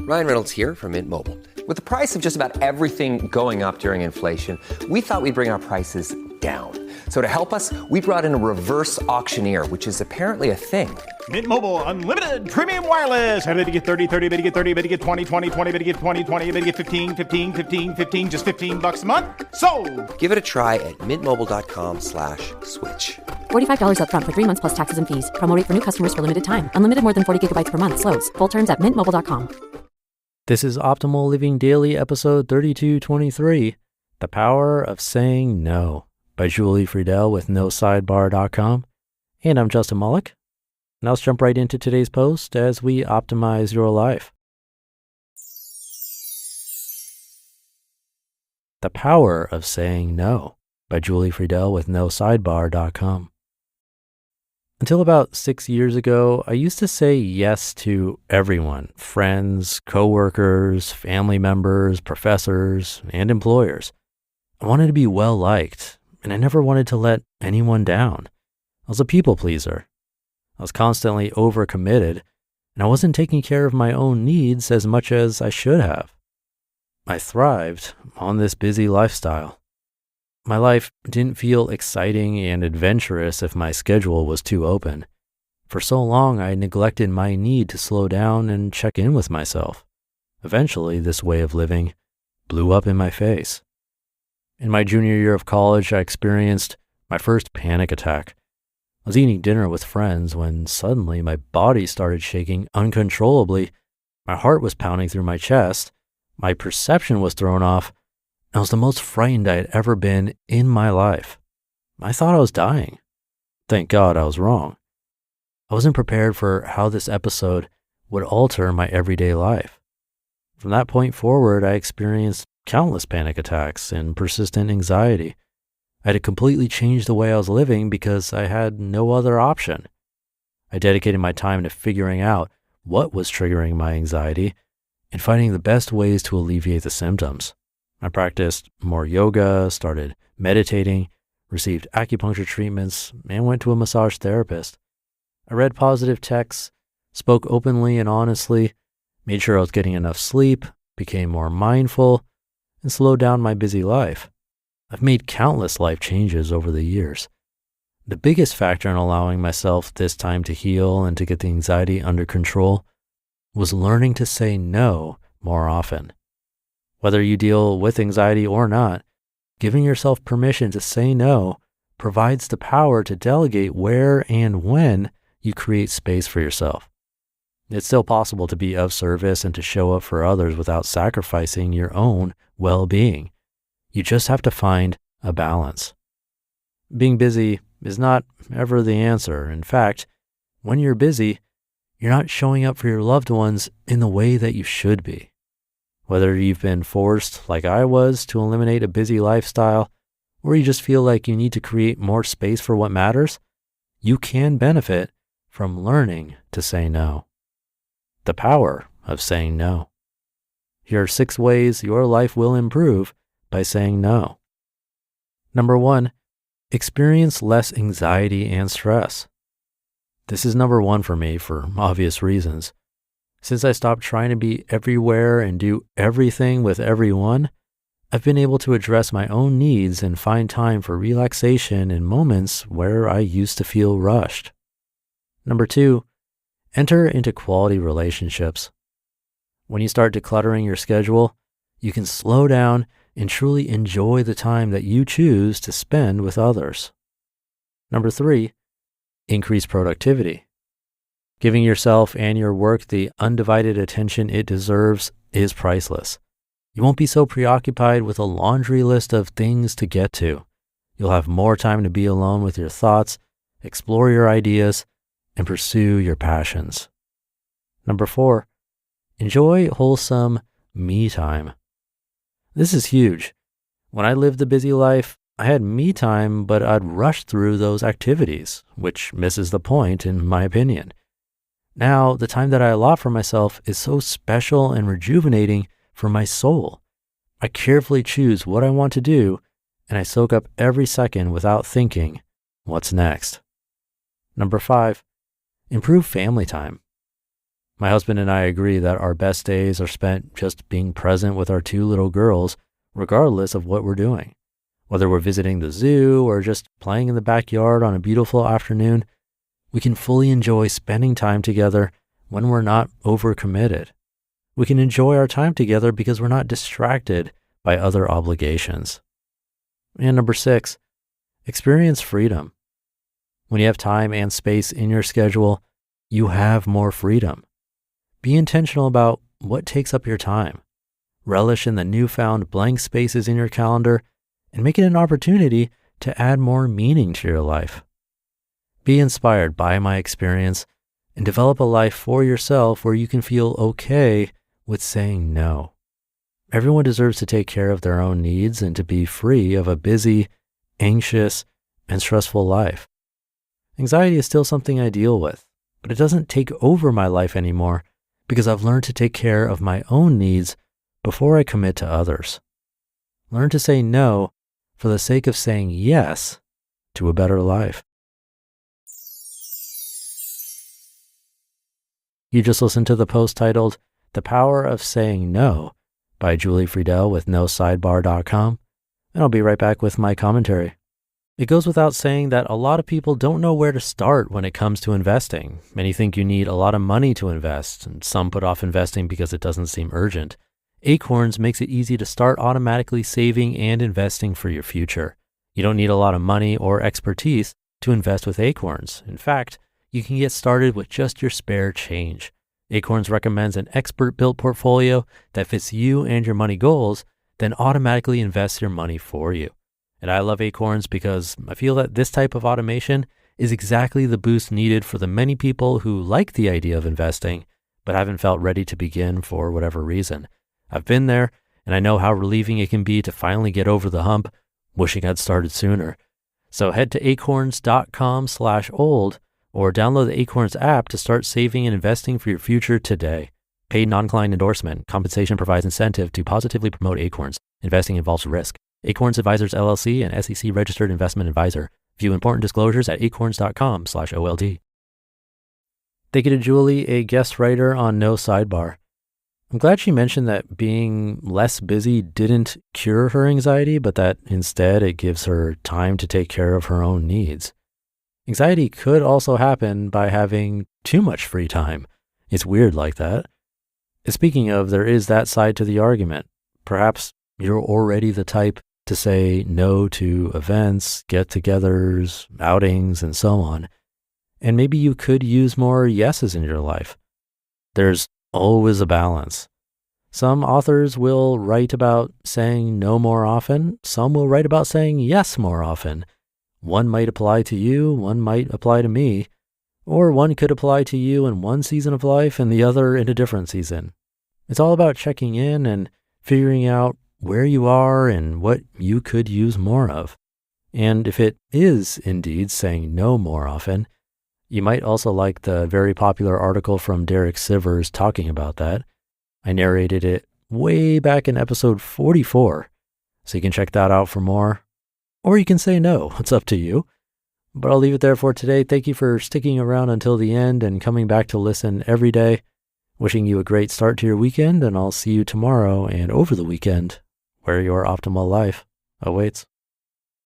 Ryan Reynolds here from Mint Mobile. With the price of just about everything going up during inflation, we thought we'd bring our prices down. So to help us, we brought in a reverse auctioneer, which is apparently a thing. Mint Mobile Unlimited Premium Wireless. How to get 30, 30, bit to get 30, bit to get 20, 20, 20, bit to get 20, 20, bit to get 15, 15, 15, 15, just $15 a month? Sold! Give it a try at mintmobile.com/switch. $45 up front for 3 months plus taxes and fees. Promo rate for new customers for limited time. Unlimited more than 40 gigabytes per month. Slows full terms at mintmobile.com. This is Optimal Living Daily, episode 3223, The Power of Saying No, by Julie Freidell with Sidebar.com. And I'm Justin Mullock. Now let's jump right into today's post as we optimize your life. The Power of Saying No, by Julie Freidell with Sidebar.com. Until about 6 years ago, I used to say yes to everyone, friends, coworkers, family members, professors, and employers. I wanted to be well-liked, and I never wanted to let anyone down. I was a people pleaser. I was constantly overcommitted, and I wasn't taking care of my own needs as much as I should have. I thrived on this busy lifestyle. My life didn't feel exciting and adventurous if my schedule was too open. For so long, I neglected my need to slow down and check in with myself. Eventually, this way of living blew up in my face. In my junior year of college, I experienced my first panic attack. I was eating dinner with friends when suddenly my body started shaking uncontrollably. My heart was pounding through my chest. My perception was thrown off. I was the most frightened I had ever been in my life. I thought I was dying. Thank God I was wrong. I wasn't prepared for how this episode would alter my everyday life. From that point forward, I experienced countless panic attacks and persistent anxiety. I had to completely change the way I was living because I had no other option. I dedicated my time to figuring out what was triggering my anxiety and finding the best ways to alleviate the symptoms. I practiced more yoga, started meditating, received acupuncture treatments, and went to a massage therapist. I read positive texts, spoke openly and honestly, made sure I was getting enough sleep, became more mindful, and slowed down my busy life. I've made countless life changes over the years. The biggest factor in allowing myself this time to heal and to get the anxiety under control was learning to say no more often. Whether you deal with anxiety or not, giving yourself permission to say no provides the power to delegate where and when you create space for yourself. It's still possible to be of service and to show up for others without sacrificing your own well-being. You just have to find a balance. Being busy is not ever the answer. In fact, when you're busy, you're not showing up for your loved ones in the way that you should be. Whether you've been forced, like I was, to eliminate a busy lifestyle, or you just feel like you need to create more space for what matters, you can benefit from learning to say no. The power of saying no. Here are 6 ways your life will improve by saying no. Number 1, experience less anxiety and stress. This is number 1 for me for obvious reasons. Since I stopped trying to be everywhere and do everything with everyone, I've been able to address my own needs and find time for relaxation in moments where I used to feel rushed. Number 2, enter into quality relationships. When you start decluttering your schedule, you can slow down and truly enjoy the time that you choose to spend with others. Number 3, increase productivity. Giving yourself and your work the undivided attention it deserves is priceless. You won't be so preoccupied with a laundry list of things to get to. You'll have more time to be alone with your thoughts, explore your ideas, and pursue your passions. Number 4, enjoy wholesome me time. This is huge. When I lived a busy life, I had me time, but I'd rush through those activities, which misses the point in my opinion. Now, the time that I allot for myself is so special and rejuvenating for my soul. I carefully choose what I want to do, and I soak up every second without thinking, what's next? Number 5, improve family time. My husband and I agree that our best days are spent just being present with our 2 little girls, regardless of what we're doing. Whether we're visiting the zoo or just playing in the backyard on a beautiful afternoon, we can fully enjoy spending time together when we're not overcommitted. We can enjoy our time together because we're not distracted by other obligations. And number 6, experience freedom. When you have time and space in your schedule, you have more freedom. Be intentional about what takes up your time. Relish in the newfound blank spaces in your calendar and make it an opportunity to add more meaning to your life. Be inspired by my experience and develop a life for yourself where you can feel okay with saying no. Everyone deserves to take care of their own needs and to be free of a busy, anxious, and stressful life. Anxiety is still something I deal with, but it doesn't take over my life anymore because I've learned to take care of my own needs before I commit to others. Learn to say no for the sake of saying yes to a better life. You just listened to the post titled, "The Power of Saying No" by Julie Freidell with Sidebar.com, and I'll be right back with my commentary. It goes without saying that a lot of people don't know where to start when it comes to investing. Many think you need a lot of money to invest, and some put off investing because it doesn't seem urgent. Acorns makes it easy to start automatically saving and investing for your future. You don't need a lot of money or expertise to invest with Acorns. In fact, you can get started with just your spare change. Acorns recommends an expert-built portfolio that fits you and your money goals, then automatically invests your money for you. And I love Acorns because I feel that this type of automation is exactly the boost needed for the many people who like the idea of investing, but haven't felt ready to begin for whatever reason. I've been there, and I know how relieving it can be to finally get over the hump, wishing I'd started sooner. So head to acorns.com/old or download the Acorns app to start saving and investing for your future today. Paid non-client endorsement. Compensation provides incentive to positively promote Acorns. Investing involves risk. Acorns Advisors LLC, an SEC registered investment advisor. View important disclosures at acorns.com/OLD. Thank you to Julie, a guest writer on No Sidebar. I'm glad she mentioned that being less busy didn't cure her anxiety, but that instead it gives her time to take care of her own needs. Anxiety could also happen by having too much free time. It's weird like that. Speaking of, there is that side to the argument. Perhaps you're already the type to say no to events, get-togethers, outings, and so on. And maybe you could use more yeses in your life. There's always a balance. Some authors will write about saying no more often. Some will write about saying yes more often. One might apply to you, one might apply to me, or one could apply to you in one season of life and the other in a different season. It's all about checking in and figuring out where you are and what you could use more of. And if it is indeed saying no more often, you might also like the very popular article from Derek Sivers talking about that. I narrated it way back in episode 44, so you can check that out for more. Or you can say no, it's up to you. But I'll leave it there for today. Thank you for sticking around until the end and coming back to listen every day. Wishing you a great start to your weekend, and I'll see you tomorrow and over the weekend, where your optimal life awaits.